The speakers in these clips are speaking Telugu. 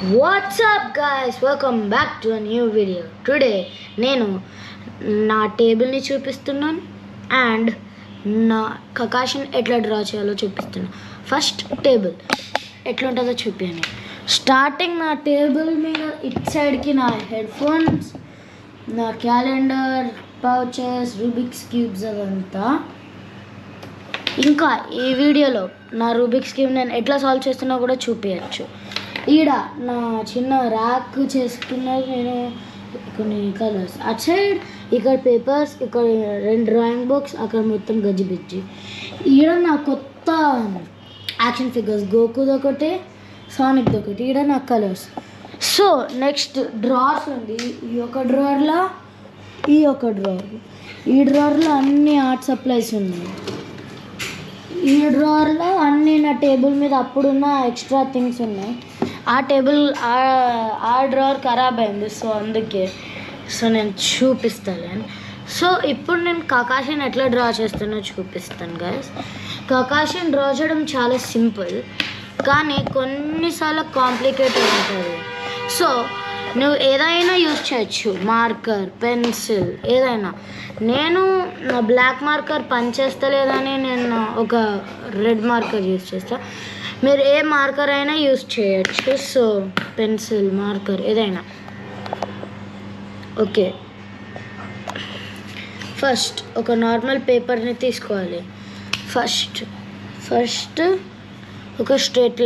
What's up guys, welcome back to a new video. Today నేను నా టేబుల్ని చూపిస్తున్నాను అండ్ నా కకాషన్ ఎట్లా డ్రా చేయాలో చూపిస్తున్నాను. ఫస్ట్ టేబుల్ ఎట్లా ఉంటుందో చూపించండి. స్టార్టింగ్ నా టేబుల్ మీద ఇట్ సైడ్కి నా హెడ్ ఫోన్స్, నా క్యాలెండర్, పౌచెస్, రూబిక్స్ క్యూబ్స్ అదంతా. ఇంకా ఈ వీడియోలో నా రూబిక్స్ క్యూబ్ నేను ఎట్లా సాల్వ్ చేస్తున్నా కూడా చూపించచ్చు. ఈడ నా చిన్న ర్యాక్ చేసుకున్నది నేను కొన్ని కలర్స్. అటు సైడ్ ఇక్కడ పేపర్స్, ఇక్కడ 2 డ్రాయింగ్ బుక్స్, అక్కడ మొత్తం గజిబిజ్జి. ఈడ నా కొత్త యాక్షన్ ఫిగర్స్, గోకుది ఒకటి, సానిక్ది ఒకటి. ఈడ నా కలర్స్. సో నెక్స్ట్ డ్రార్స్ ఉంది. ఈ ఒక డ్రార్లో, ఈ ఒక డ్రార్, ఈ డ్రార్లో అన్ని ఆర్ట్ సప్లైస్ ఉన్నాయి. ఈ డ్రార్లో అన్నీ నా టేబుల్ మీద అప్పుడున్న ఎక్స్ట్రా థింగ్స్ ఉన్నాయి. ఆ డ్రార్ ఖరాబ్ అయింది, సో అందుకే నేను చూపిస్తాను. సో ఇప్పుడు నేను కకాషన్ ఎట్లా డ్రా చేస్తానో చూపిస్తాను గైస్. కకాషన్ డ్రా చేయడం చాలా సింపుల్, కానీ కొన్నిసార్లు కాంప్లికేటెడ్ ఉంటుంది. సో నువ్వు ఏదైనా యూజ్ చేయొచ్చు, మార్కర్, పెన్సిల్, ఏదైనా. నేను నా బ్లాక్ మార్కర్ పనిచేస్తలేదని నేను ఒక రెడ్ మార్కర్ యూజ్ చేస్తాను. మీరు ఏ మార్కర్ అయినా యూజ్ చేయొచ్చు. సో పెన్సిల్, మార్కర్ ఏదైనా ఓకే. ఫస్ట్ ఒక నార్మల్ పేపర్ని తీసుకోవాలి. ఫస్ట్ ఒక స్ట్రేట్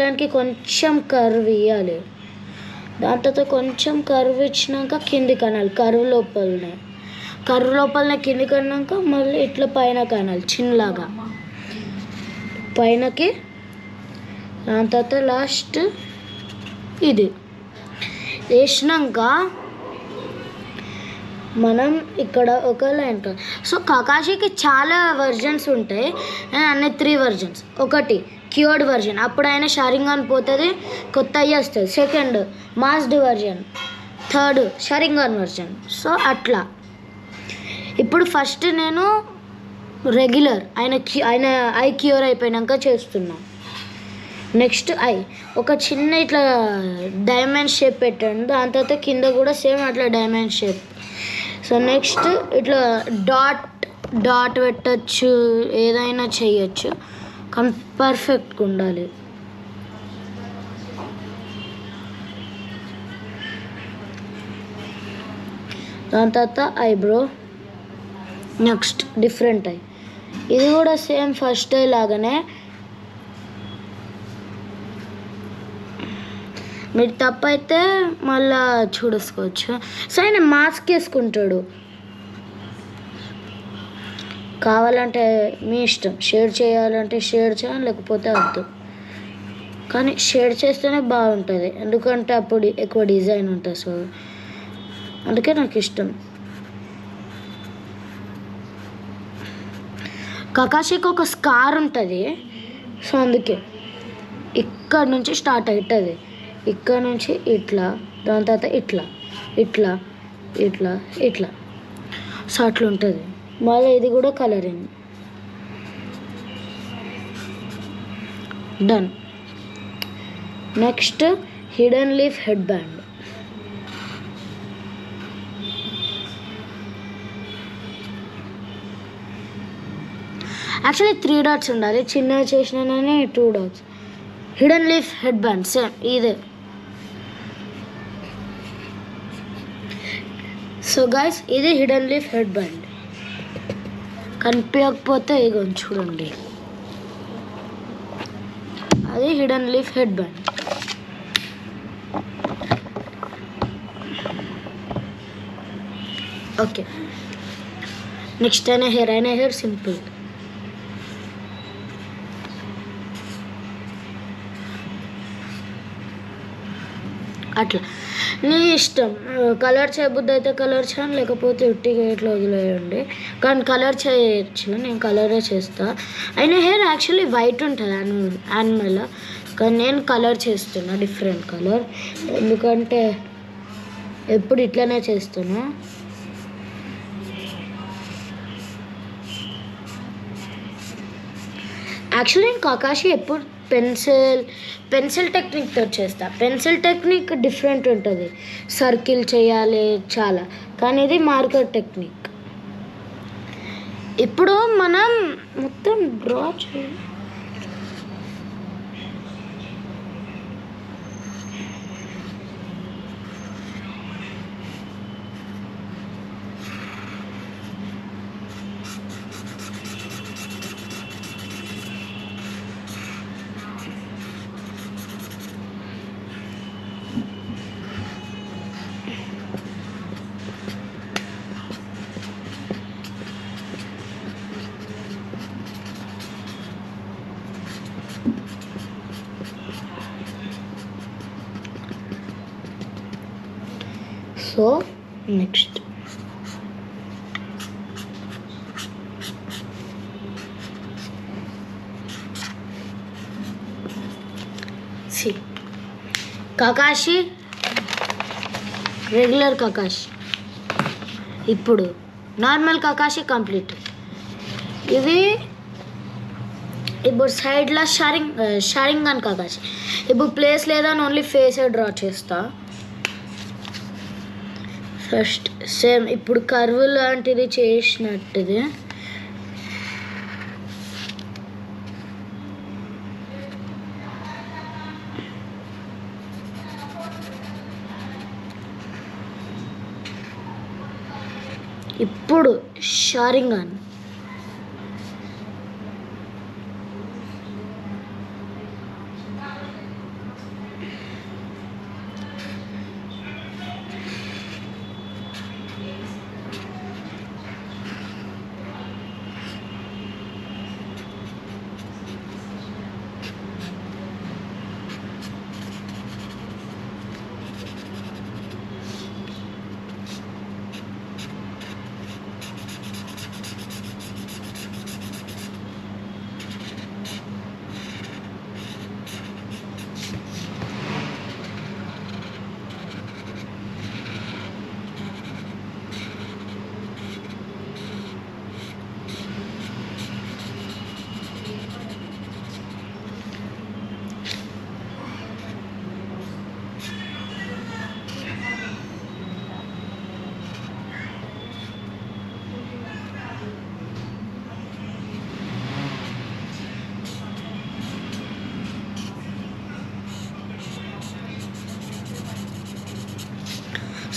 లైన్కి కొంచెం కర్వ్ ఇవ్వాలి. దాని తర్వాత కొంచెం కర్వ్ ఇచ్చినాక కిందికి అనాలి. కర్వ్ లోపలనే కిందికి అన్నాక మళ్ళీ ఇట్లా పైన కనాలి, చిన్నలాగా పైనకి. దాని తర్వాత లాస్ట్ ఇది వేసినాక మనం ఇక్కడ ఒక లైన్. సో కకాషికి చాలా వర్జన్స్ ఉంటాయి, అన్ని 3 వర్జన్స్. ఒకటి క్యూర్డ్ వర్జన్, అప్పుడు ఆయన షారింగాన్ పోతుంది, కొత్త అయ్యి వస్తుంది. Second masked version, third Sharingan version. So అట్లా. ఇప్పుడు ఫస్ట్ నేను రెగ్యులర్ ఆయన ఐ క్యూర్ అయిపోయాక చేస్తున్నా. నెక్స్ట్ ఒక చిన్న ఇట్లా డైమండ్ షేప్ పెట్టండి. దాని తర్వాత కింద కూడా సేమ్ అట్లా డైమండ్ షేప్. సో నెక్స్ట్ ఇట్లా డాట్ పెట్టచ్చు, ఏదైనా చేయొచ్చు, కానీ పర్ఫెక్ట్గా ఉండాలి. దాని తర్వాత ఐబ్రో, నెక్స్ట్ డిఫరెంట్ ఇది కూడా సేమ్ ఫస్ట్ లాగానే. మీరు తప్పైతే మళ్ళా చూడసుకోవచ్చు. సో ఆయన మాస్క్ వేసుకుంటాడు, కావాలంటే మీ ఇష్టం. షేడ్ చేయాలంటే షేడ్ చేయాలి, లేకపోతే వద్దు. కానీ షేడ్ చేస్తేనే బాగుంటుంది, ఎందుకంటే అప్పుడు ఎక్కువ డిజైన్ ఉంటుంది. సో అందుకే నాకు ఇష్టం. కకాషికి ఒక స్కార్ ఉంటుంది, సో అందుకే ఇక్కడ నుంచి స్టార్ట్ అవుతుంది. ఇక్కడ నుంచి ఇట్లా, దాని తర్వాత ఇట్లా. సో అట్లా ఉంటుంది. మళ్ళీ ఇది కూడా colouring. Done. Next hidden leaf head band. Actually 3 dots ఉండాలి, చిన్నగా చేసినానని 2 dots. Hidden leaf head band same ఇదే. సో గైస్ ఇది హిడెన్ లీఫ్ హెడ్ బ్యాండ్. కనిపించకపోతే ఇగో చూడండి, అది hidden leaf head band. Okay. Next అయినా హెయిర్ సింపుల్. అట్లా నీ ఇష్టం. కలర్ చేయబుద్ది అయితే కలర్ చేయను, లేకపోతే ఉట్టిగా ఇట్లా వదిలేయండి. కానీ కలర్ చేయొచ్చు, నేను కలరే చేస్తా. అయినా హెయిర్ యాక్చువల్లీ వైట్ ఉంటుంది యానిమల్, కానీ నేను కలర్ చేస్తున్నా, డిఫరెంట్ కలర్. ఎందుకంటే ఎప్పుడు ఇట్లనే చేస్తున్నా. యాక్చువల్లీ నేను కకాషి ఎప్పుడు పెన్సిల్ టెక్నిక్తో చేస్తా. పెన్సిల్ టెక్నిక్ డిఫరెంట్ ఉంటుంది, సర్కిల్ చేయాలి చాలా, కానీ ఇది మార్కర్ టెక్నిక్. ఇప్పుడు మనం మొత్తం డ్రా చేయాలి. So next Kakashi, regular Kakashi, ఇప్పుడు నార్మల్ కకాషి కంప్లీట్. ఇది ఇప్పుడు సైడ్లో షారింగన్ కకాషి. ఇప్పుడు ప్లేస్ లేదని ఓన్లీ ఫేసే డ్రా చేస్తా. ఫస్ట్ సేమ్ ఇప్పుడు కర్వ్ లాంటిది చేసినట్టుది. ఇప్పుడు షారింగన్,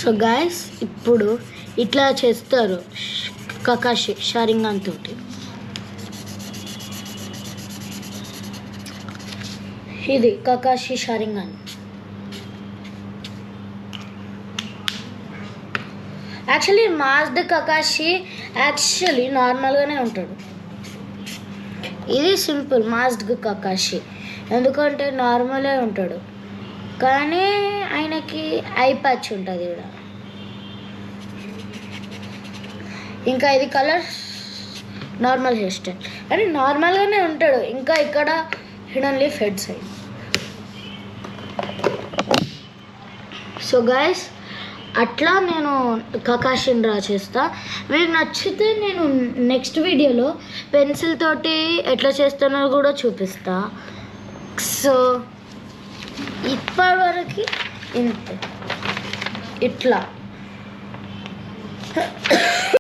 సో గాయస్ ఇప్పుడు ఇట్లా చేస్తారు కకాషి షారింగన్ తోటి. ఇది Kakashi Sharingan. Actually masked Kakashi actually నార్మల్గానే ఉంటాడు. ఇది సింపుల్ మాస్డ్ కకాషి, ఎందుకంటే నార్మలే ఉంటాడు, కానీ ఆయనకి ఐ ప్యాచ్ ఉంటుంది ఇక్కడ. ఇంకా ఇది కలర్ నార్మల్ హెయిర్ స్టైల్, కానీ నార్మల్గానే ఉంటాడు. ఇంకా ఇక్కడ hidden leaf head side. So guys అట్లా నేను కకాషిని డ్రా చేస్తా. మీకు నచ్చితే నేను నెక్స్ట్ వీడియోలో పెన్సిల్ తోటి ఎట్లా చేస్తానో కూడా చూపిస్తా. సో ఇప్పటివరకు ఇంతే, ఇట్లా